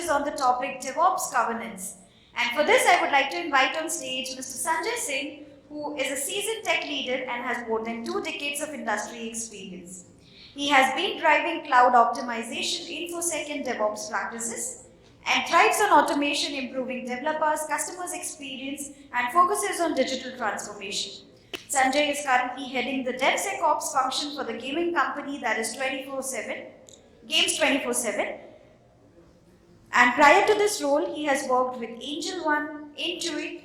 focuses on the topic DevOps governance. And for this, I would like to invite on stage Mr. Sanjay Singh, who is a seasoned tech leader and has more than 2 decades of industry experience. He has been driving cloud optimization, InfoSec and DevOps practices, and thrives on automation, improving developers, customers' experience, and focuses on digital transformation. Sanjay is currently heading the DevSecOps function for the gaming company that is 24/7, Games 24/7. And prior to this role, he has worked with Angel One, Intuit,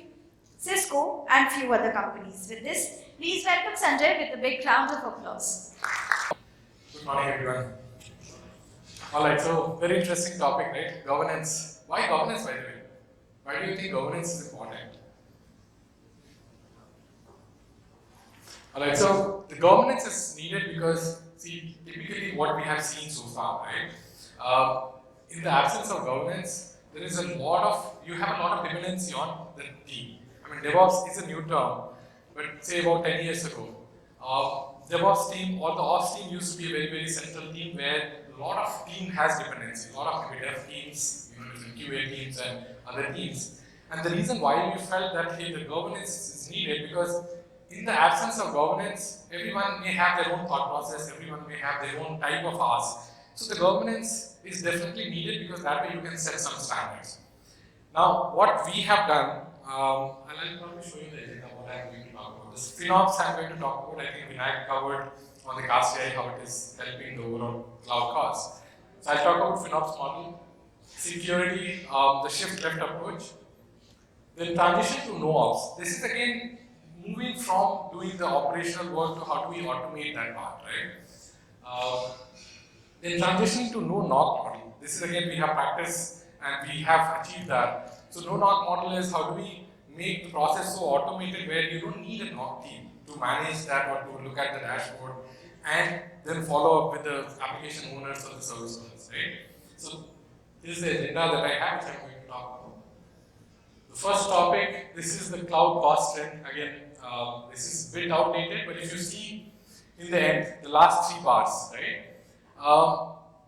Cisco, and few other companies. With this, please welcome Sanjay with a big round of applause. Good morning, everyone. All right, so very interesting topic, right? Governance. Why governance, by the way? Why do you think governance is important? All right, so the governance is needed because, see, typically what we have seen so far, right? In the absence of governance, there is you have a lot of dependency on the team. I mean, DevOps is a new term, but say about 10 years ago, DevOps team or the Ops team used to be a very, very central team where a lot of team has dependency, a lot of dev teams, QA teams and other teams. And the reason why we felt that hey, the governance is needed because in the absence of governance, everyone may have their own thought process, everyone may have their own type of ask. So the governance is definitely needed because that way you can set some standards. Now, what we have done, and I'll probably show you the agenda what I'm going to talk about. This FinOps I'm going to talk about, I think Vinayak covered on the 𝐃𝐞𝐯𝐻 how it is helping the overall cloud cost. So I'll talk about FinOps model, security, the shift left approach, then transition to NoOps. This is again moving from doing the operational work to how do we automate that part, right? Then transitioning to no-knock model. This is again we have practiced and we have achieved that. So no-knock model is how do we make the process so automated where you don't need a knock team to manage that or to look at the dashboard and then follow up with the application owners or the service owners, right? So this is the agenda that I have, which I'm going to talk about. The first topic, this is the cloud cost trend. Again, this is a bit outdated, but if you see in the end, the last 3 bars, right?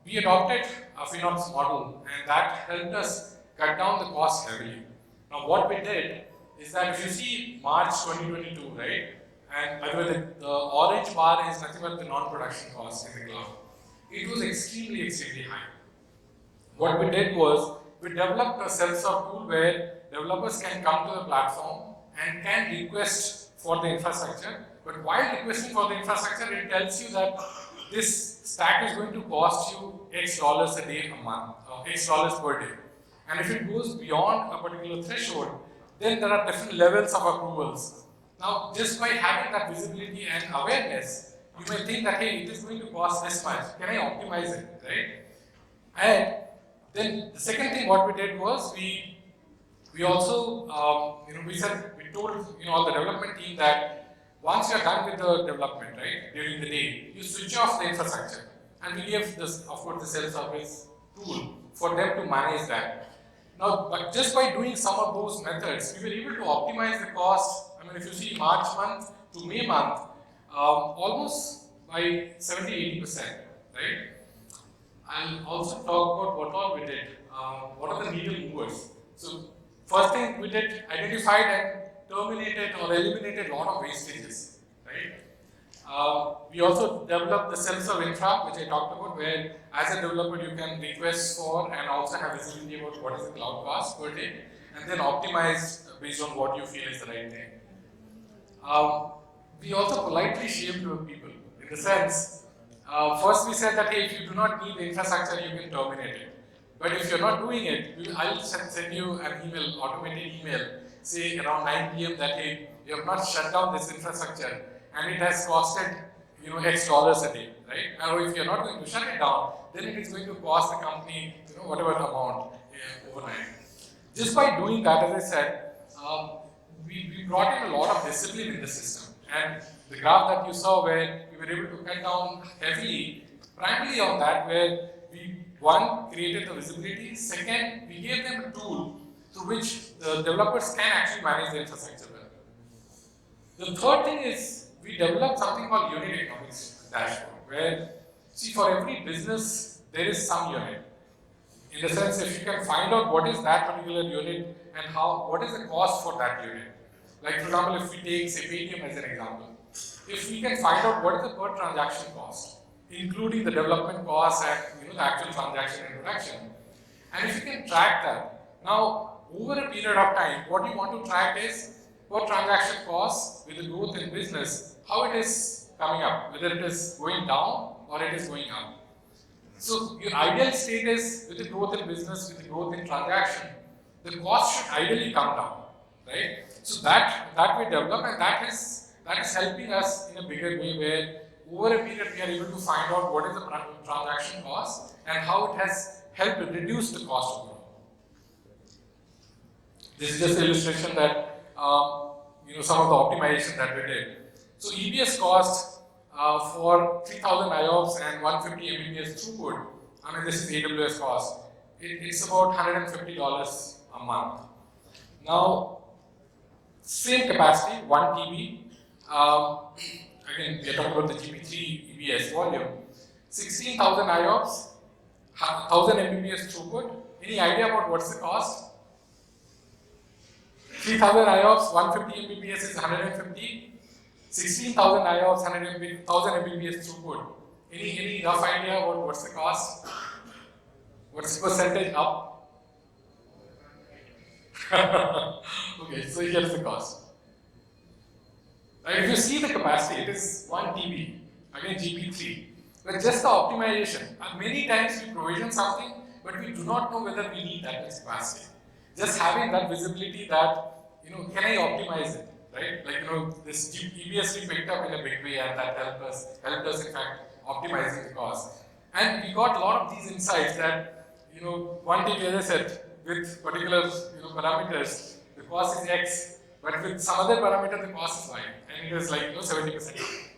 We adopted a FinOps model and that helped us cut down the cost heavily. Now what we did is that if you see March 2022, right? And by the way, the orange bar is nothing but the non-production cost in the cloud. It was extremely, extremely high. What we did was, we developed a self-serve tool where developers can come to the platform and can request for the infrastructure. But while requesting for the infrastructure, it tells you that this stack is going to cost you X dollars a day a month, or X dollars per day. And if it goes beyond a particular threshold, then there are different levels of approvals. Now, just by having that visibility and awareness, you may think that, hey, it is going to cost this much. Can I optimize it, right? And then the second thing what we did was we also we told all the development team that once you are done with the development, right, during the day, you switch off the infrastructure, and we gave this, of course, the self-service tool for them to manage that. Now, but just by doing some of those methods, we were able to optimize the cost. I mean, if you see March month to May month, almost by 70–80%, right? I'll also talk about what all we did. What are the needle movers? So, first thing we did, identified and terminated or eliminated a lot of wastages, right? We also developed the self-serve infra, which I talked about, where as a developer you can request for and also have visibility about what is the cloud cost per day, and then optimize based on what you feel is the right thing. We also politely shaped people, in the sense, first we said that, hey, if you do not need the infrastructure, you can terminate it. But if you're not doing it, I'll send you an email, automated email, say around 9 PM that, hey, you have not shut down this infrastructure and it has costed X dollars a day, right? Or if you're not going to shut it down, then it is going to cost the company whatever amount overnight. Just by doing that, as I said, we brought in a lot of discipline in the system. And the graph that you saw where we were able to cut down heavily, primarily on that where we, one, created the visibility, second, we gave them a tool through which the developers can actually manage the infrastructure well. The third thing is we developed something called unit economics dashboard, where, see, for every business, there is some unit. In the sense, if you can find out what is that particular unit and what is the cost for that unit. Like for example, if we take say Paytm as an example, if we can find out what is the per transaction cost, including the development costs and the actual transaction and production, and if you can track that, now over a period of time, what you want to track is per transaction cost with the growth in business, how it is coming up, whether it is going down or it is going up. So your ideal state is with the growth in business, with the growth in transaction, the cost should ideally come down, right? So that we develop, and that is helping us in a bigger way, where over a period we are able to find out what is the transaction cost and how it has helped reduce the cost overall. This is just an illustration that some of the optimization that we did. So EBS cost for 3000 IOPS and 150 Mbps throughput, I mean this is AWS cost, it's about $150 a month. Now, same capacity, 1 TB, again we are talking about the GP3 EBS volume, 16,000 IOPS, 1000 Mbps throughput. Any idea about what's the cost? 3000 IOPS, 150 Mbps is 150. 16,000 IOPS, 1000 Mbps throughput. Any rough idea about what's the cost? What's the percentage up? Okay, so here's the cost. If you see the capacity, it is 1 TB, again GP3. But just the optimization. Many times we provision something, but we do not know whether we need that much capacity. Just having that visibility that, can I optimize it, right? Like, this EBS we picked up in a big way, and that helped us in fact optimizing the cost. And we got a lot of these insights that, 1 TB, as I said, with particular parameters, the cost is X, but with some other parameter, the cost is Y, and it is like 70%.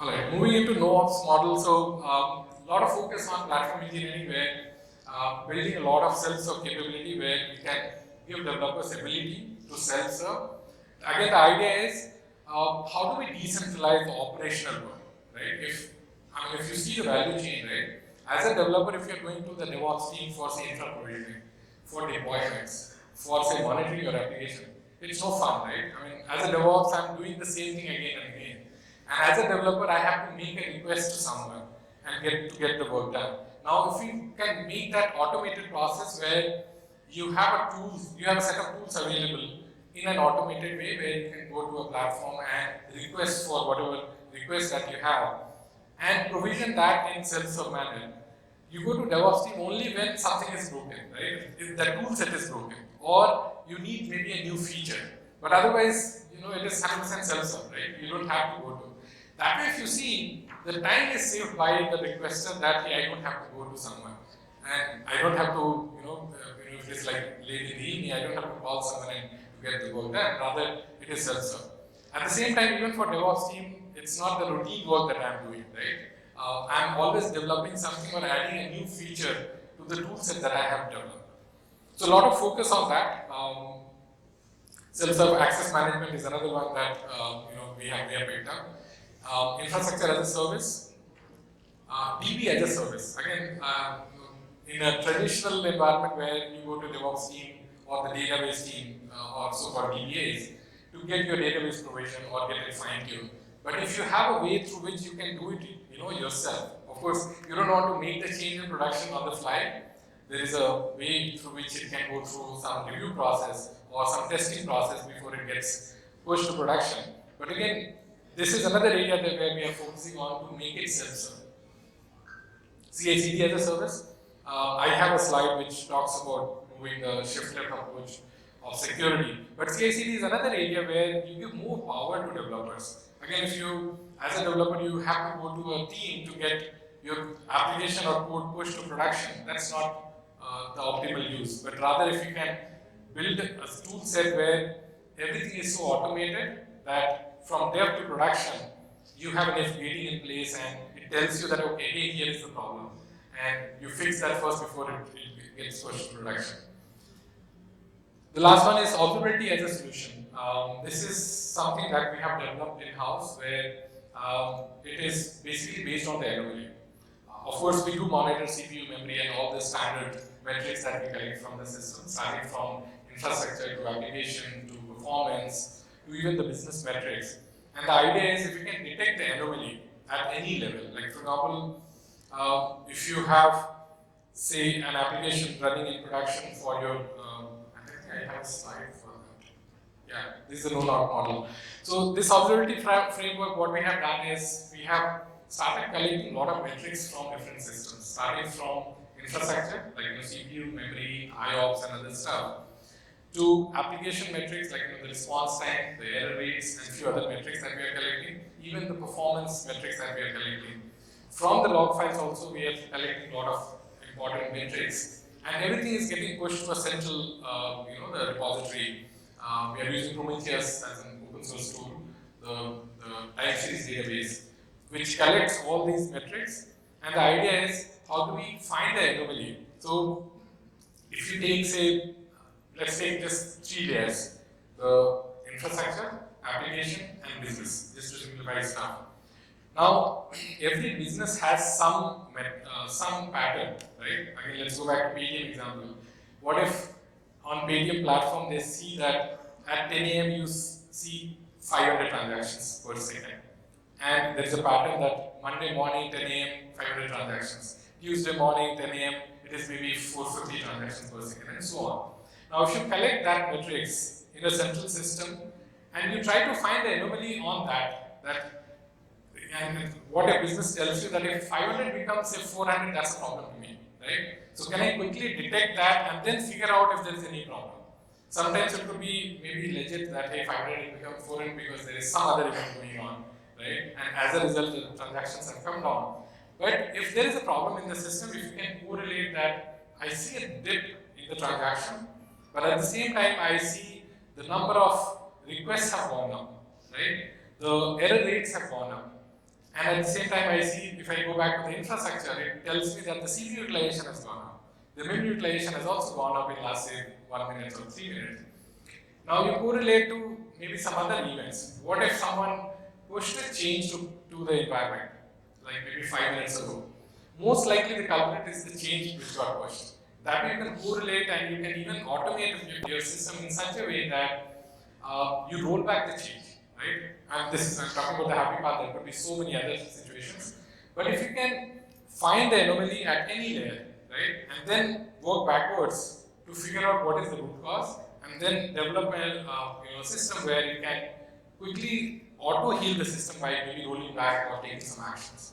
Alright, moving into no-ops model. So, a lot of focus on platform engineering, where building a lot of self-serve capability, where we can give developers ability to self-serve. Again, the idea is how do we decentralize the operational work, right? If you see the value chain, right? As a developer, if you're going to the DevOps team for say infra provisioning, for deployments, for say monitoring your application, it's no fun, right? As a DevOps, I'm doing the same thing again and again. And as a developer, I have to make a request to someone and get the work done. Now, if we can make that automated process where you have a set of tools available in an automated way, where you can go to a platform and request for whatever request that you have, and provision that in self-serve manner. You go to DevOps team only when something is broken, right? If the tool set is broken, or you need maybe a new feature. But otherwise, it is 100% self-serve, right? You don't have to go to. That way, if you see, the time is saved by the requester that I don't have to go to someone. And I don't have to, if it's like late in the evening, I don't have to call someone and to get the work done. Rather, it is self-serve. At the same time, even for DevOps team, it's not the routine work that I'm doing, right? I'm always developing something or adding a new feature to the tool set that I have developed. So a lot of focus on that. Self-serve access management is another one that we have picked up. Infrastructure as a service, DB as a service. Again, in a traditional environment where you go to DevOps team or the database team, or so-called DBAs, to get your database provision or get it fine-tuned. But if you have a way through which you can do it, yourself. Of course, you don't want to make the change in production on the fly. There is a way through which it can go through some review process or some testing process before it gets pushed to production. But again, this is another area where we are focusing on to make it self-serve. CI/CD as a service. I have a slide which talks about moving the shift-left approach of security. But CI/CD is another area where you give more power to developers. Again, if you, as a developer, you have to go to a team to get your application or code pushed to production, that's not the optimal use. But rather, if you can build a tool set where everything is so automated that from dev to production, you have an gating in place and it tells you that, okay, hey, here is the problem. And you fix that first before it gets pushed to production. The last one is observability as a solution. This is something that we have developed in-house, where it is basically based on the anomaly. Of course, we do monitor CPU memory and all the standard metrics that we collect from the system, starting from infrastructure to application to performance to even the business metrics. And the idea is if you can detect the anomaly at any level, like for example, if you have, say, an application running in production for your, I think I have a slide for that. Yeah, this is a no-knock model. So this observability framework, what we have done is we have started collecting a lot of metrics from different systems, starting from infrastructure, like CPU, memory, IOPS, and other stuff, to application metrics like the response time, the error rates, and a few other metrics that we are collecting, even the performance metrics that we are collecting. From the log files also, we are collecting a lot of important metrics, and everything is getting pushed to a central, the repository. We are using Prometheus as an open source tool, the time series database, which collects all these metrics. And the idea is, how do we find the anomaly? So, if you take, say, let's take just 3 layers: the infrastructure, application, and business, just to simplify stuff. Now, every business has some pattern, right? Again, let's go back to Paytm example. What if on Paytm platform they see that at 10 a.m. you see 500 transactions per second, and there is a pattern that Monday morning 10 a.m. 500 transactions, Tuesday morning 10 a.m. it is maybe 450 transactions per second, and so on. Now, if you collect that metrics in a central system and you try to find the anomaly on and what a business tells you that if 500 becomes a 400, that's a problem to me, right? So can I quickly detect that and then figure out if there is any problem? Sometimes it could be maybe legit that hey, 500 will become 400 because there is some other event going on, right? And as a result, the transactions have come down. But if there is a problem in the system, if you can correlate that I see a dip in the transaction, but at the same time I see the number of requests have gone up, right? The error rates have gone up. And at the same time, I see, if I go back to the infrastructure, it tells me that the CPU utilization has gone up. The memory utilization has also gone up in last, say, 1 minute or 3 minutes. Now you correlate to maybe some other events. What if someone pushed a change to the environment, like maybe 5 minutes ago? Most likely the culprit is the change which got pushed. That way you can correlate and you can even automate your system in such a way that you roll back the change. Right? And this is, I'm talking about the happy path, there could be so many other situations. But if you can find the anomaly at any layer, right, and then work backwards to figure out what is the root cause, and then develop a system where you can quickly auto-heal the system by maybe rolling back or taking some actions.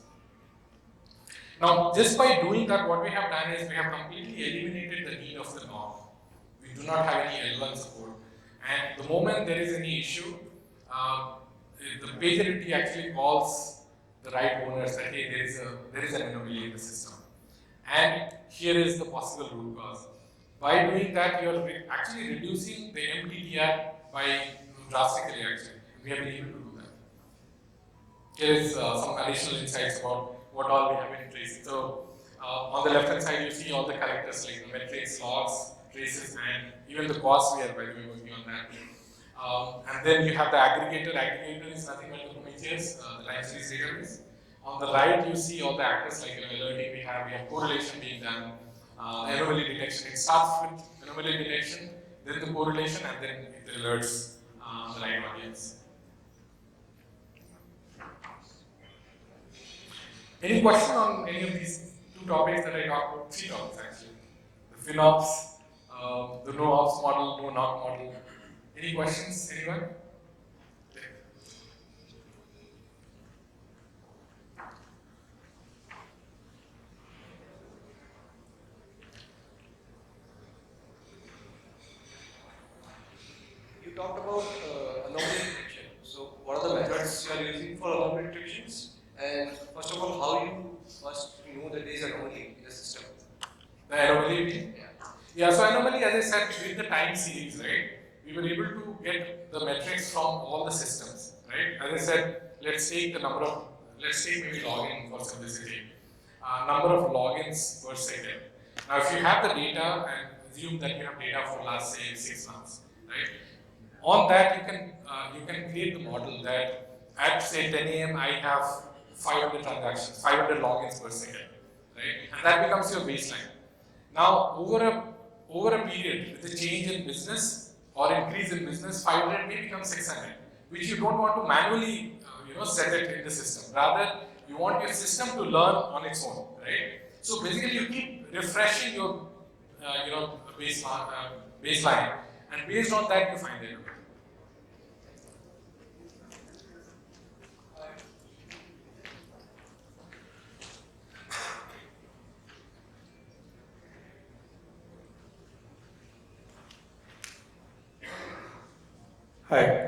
Now, just by doing that, what we have done is we have completely eliminated the need of the norm. We do not have any L1 support. And the moment there is any issue, the PagerDuty actually calls the right owners that hey, there is an anomaly in the system, and here is the possible root cause. By doing that, you are actually reducing the MTTR by drastically. Actually, we have been able to do that. Here is some additional insights about what all we have been tracing. So on the left hand side, you see all the characters like the metrics, logs, traces, and even the costs we are by the way working on that. And then you have the aggregator. Aggregator is nothing but the Prometheus, the time series database. On the right, you see all the actors like alerting we have correlation being done, anomaly detection. It starts with anomaly detection, then the correlation, and then it alerts the right audience. Any question on any of these 2 topics that I talked about? 3 topics actually. The FinOps, the no-ops model, no-knock model. Any questions, anyone? You talked about anomaly detection. So, what are the methods you are using for anomaly detections? And first of all, how you first know that there is anomaly in the system? The anomaly? Yeah, so anomaly, as I said, with the time series, right? We were able to get the metrics from all the systems, right? As I said, let's take maybe login for simplicity. Number of logins per second. Now, if you have the data and assume that you have data for last, say, 6 months, right? On that, you can create the model that at, say, 10 a.m. I have 500 transactions, 500 logins per second. right? And that becomes your baseline. Now, over a period, with a change in business or increase in business, 500 may become 600, which you don't want to manually set it in the system. Rather, you want your system to learn on its own, right? So basically, you keep refreshing your baseline, and based on that, you find it. Hi.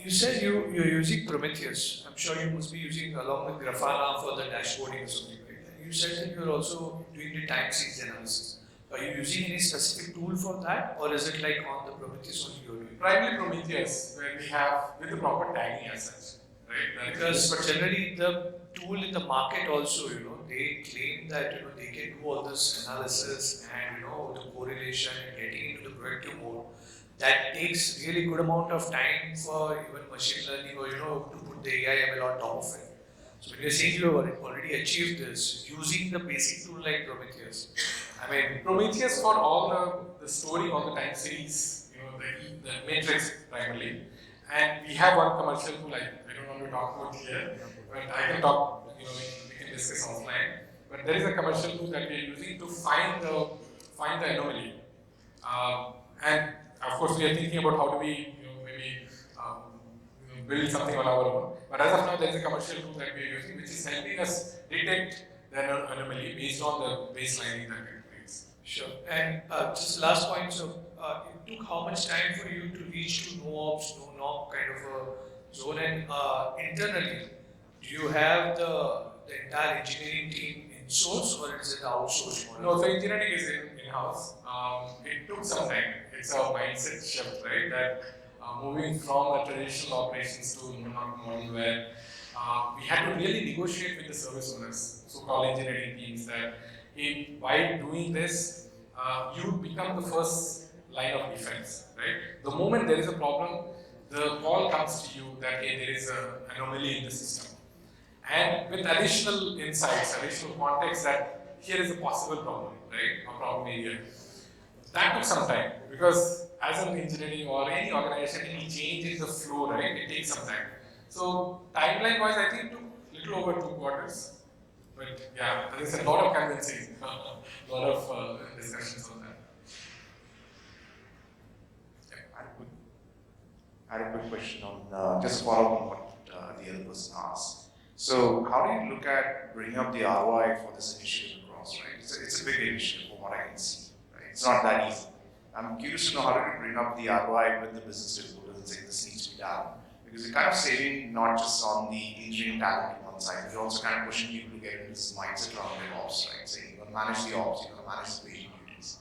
You said you're using Prometheus. I'm sure you must be using along with Grafana for the dashboarding or something, right? And you said that you're also doing the time series analysis. Are you using any specific tool for that, or is it like on the Prometheus only you're doing? Primarily Prometheus, where we have with the proper tagging as such, right? But generally the tool in the market also, they claim that they can do all this analysis and the correlation and getting into the predictive mode. That takes really good amount of time for even machine learning or to put the AI ML on top of it. So when you're saying you have already achieved this using the basic tool like Prometheus, I mean Prometheus for all the storing of the time series, the matrix primarily, and we have one commercial tool I don't want to talk about here, but I can talk. We can discuss offline. But there is a commercial tool that we are using to find the anomaly, and of course, we are thinking about how do we, maybe build something on our own. But as of now, there is a commercial tool that we are using, which is helping us detect the anomaly based on the baselining that it creates. Sure. And just last point. So, it took how much time for you to reach to no ops, no knock kind of a zone? And internally, do you have the entire engineering team in source, or is it outsourced model? No, so engineering is in-house. It took some time. It's a mindset shift, right? That moving from a traditional operations to no-knock model where we had to really negotiate with the service owners, so-called engineering teams, that by doing this, you become the first line of defense, right? The moment there is a problem, the call comes to you that hey, there is an anomaly in the system. And with additional insights, additional context that here is a possible problem, right? A problem area. That took some time because as an engineering or any organization, any change in the flow, right? It takes some time. So timeline wise, I think it took a little over 2 quarters. But yeah, there is a lot of convincing, a lot of discussions on that. I had a quick question on, just follow up on what the other person asked. So how do you look at bringing up the ROI for this initiative across, right? It's a big initiative from what I can see, right? It's not that easy. I'm curious to know how do you bring up the ROI with the business stakeholders and say this needs to be done? Because you're kind of saving not just on the engineering talent on one side, but you're also kind of pushing people to get into this mindset around DevOps, right? Saying you're going to manage the ops, you're going to manage the agent duties.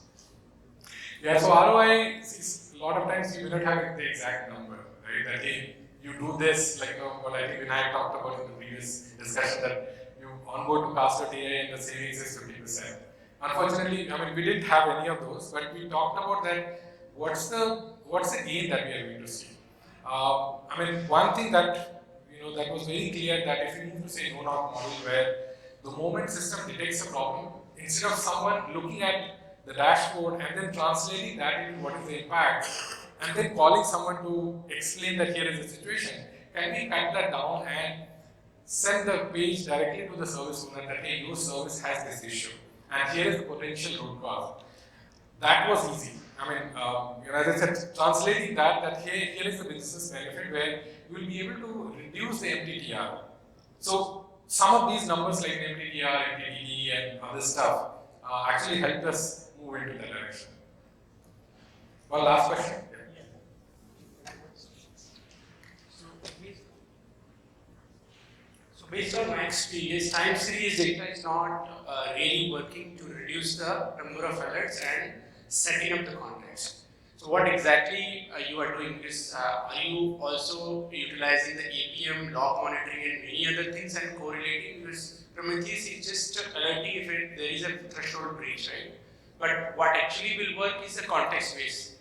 Yeah, so ROI, a lot of times you may not have the exact number, right? That hey, you do this, like what I think Vinayak talked about in the previous discussion, that you onboard to Cast.ai and the savings is 50%. Unfortunately, we didn't have any of those, but we talked about that. What's the gain that we are going to see? One thing that that was very clear that if you move to say no-knock model, where the moment system detects a problem, instead of someone looking at the dashboard and then translating that into what is the impact, and then calling someone to explain that here is the situation, can we cut that down and send the page directly to the service owner that hey, your service has this issue, and here is the potential root cause. That was easy. As I said, translating that hey, here is the business benefit where you will be able to reduce the MTTR. So some of these numbers like MTTR, MTTD, and other stuff actually helped us move into that direction. One last question. So based on my experience, time series data is not really working to reduce the number of alerts and setting up the context. So what exactly you are doing is, are you also utilizing the APM, log monitoring and many other things and correlating? Because Prometheus is just alerting if there is a threshold breach, right? But what actually will work is the context based,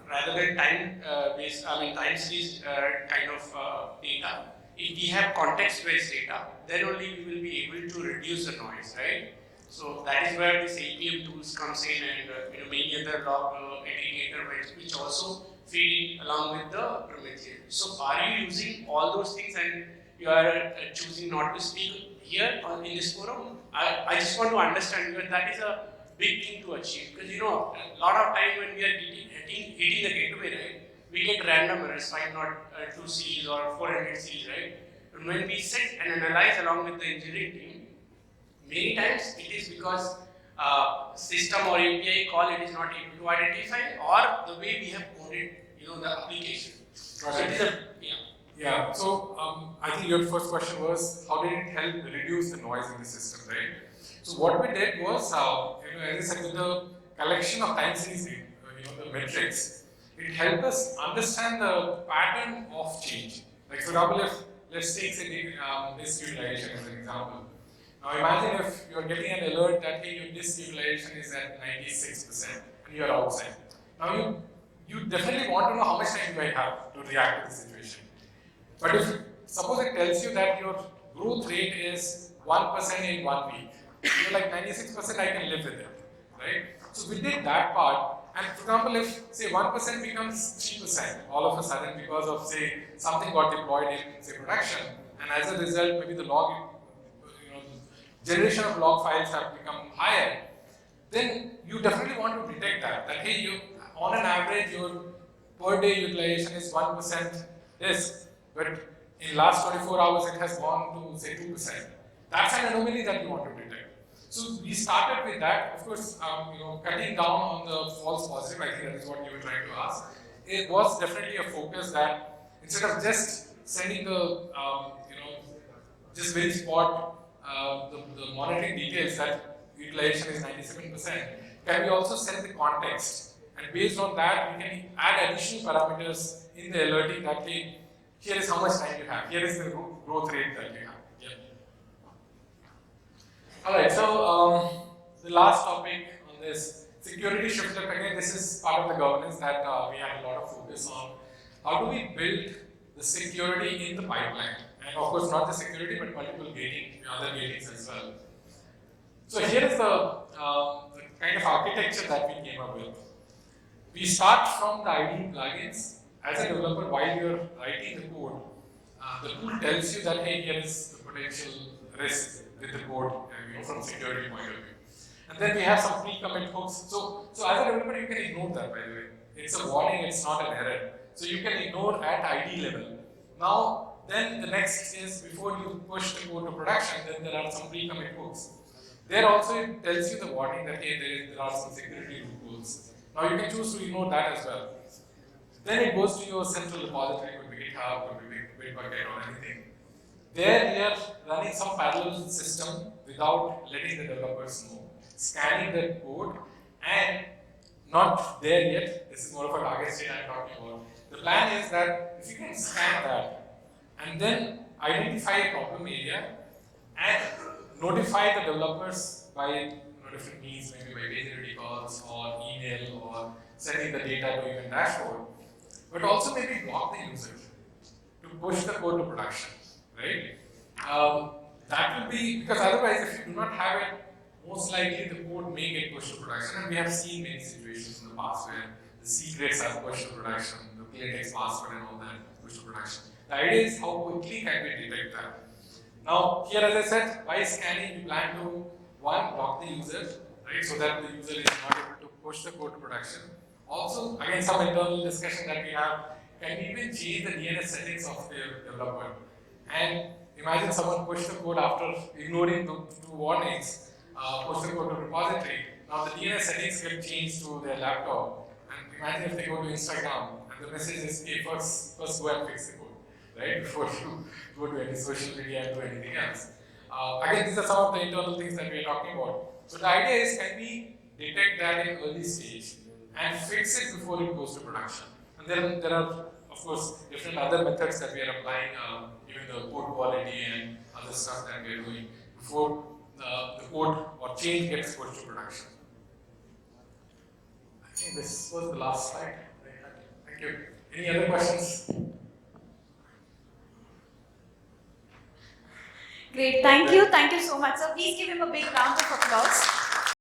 rather than time based, time series kind of data. If we have context based data, then only we will be able to reduce the noise, right? So that is where this APM tools comes in, and many other log aggregator which also feed in along with the Prometheus. So are you using all those things and you are choosing not to speak here in this forum? I just want to understand, because that is a big thing to achieve, because a lot of time when we are hitting the gateway, right, we get random errors, 502 series or 400 series, right? And when we sit and analyze along with the engineering team, many times it is because system or API call it is not able to identify, or the way we have coded the application. So it is a Yeah, so I think your first question was, how did it help reduce the noise in the system, right? So what we did was, as I said, with the collection of time series, the metrics, it helped us understand the pattern of change. Like for example, if let's take this utilization as an example. Now imagine if you are getting an alert that hey, your disk utilization is at 96% and you are outside. Now you definitely want to know how much time you might have to react to the situation. But if suppose it tells you that your growth rate is 1% in 1 week, you're like 96% I can live with it, right? So we did that part, and for example, if say 1% becomes 3% all of a sudden because of say something got deployed in say production, and as a result maybe the log, generation of log files have become higher, then you definitely want to detect that hey, you on an average your per day utilization is 1% disk. But in last 24 hours, it has gone to say 2%. That's an anomaly that we want to detect. So we started with that. Of course, cutting down on the false positive. I think that is what you were trying to ask. It was definitely a focus that instead of just sending the, just very spot the monitoring details that utilization is 97%, can we also send the context? And based on that, we can add additional parameters in the alerting that here is how much time you have. Here is the growth rate that you have. Yeah. All right. So the last topic on this security shift left. Again, this is part of the governance that we have a lot of focus on. How do we build the security in the pipeline? And of course, not the security, but multiple gating, other gatings as well. So here is the kind of architecture that we came up with. We start from the IDE plugins. As a developer, while you're writing the code, the tool tells you that hey, here is the potential risk with the code, from security point of view. And then we have some pre-commit hooks. So as a developer, you can ignore that. By the way, it's a warning; it's not an error. So you can ignore at ID level. Now, then the next is before you push the code to production, then there are some pre-commit hooks. There also it tells you the warning that hey, there are some security loopholes. Now you can choose to ignore that as well. Then it goes to your central repository, could be GitHub, could be Buildpiper or anything. There we are running some parallel system without letting the developers know, scanning the code, and not there yet. This is more of a target state I'm talking about. The plan is that if you can scan that and then identify a problem area and notify the developers by different means, maybe by page calls or email or sending the data to even dashboard. But also maybe block the user to push the code to production, right? That will be, because otherwise if you do not have it, most likely the code may get pushed to production, and we have seen many situations in the past where the secrets are pushed to production, the plain text password and all that pushed to production. The idea is how quickly can we detect that. Now here, as I said, by scanning we plan to block the user, right, so that the user is not able to push the code to production. Also, again, some internal discussion that we have, can we even change the DNS settings of the developer? And imagine someone pushed the code after ignoring the two warnings, push the code to repository. Now the DNS settings get changed to their laptop. And imagine if they go to Instagram and the message is, hey, first go and fix the code, right? Before you go to any social media and do anything else. Again, these are some of the internal things that we are talking about. So the idea is, can we detect that in early stage and fix it before it goes to production? And then there are, of course, different other methods that we are applying, even the code quality and other stuff that we are doing before the code or change gets pushed to production. I think this was the last slide. Thank you. Any other questions? Great, thank you so much. So please give him a big round of applause.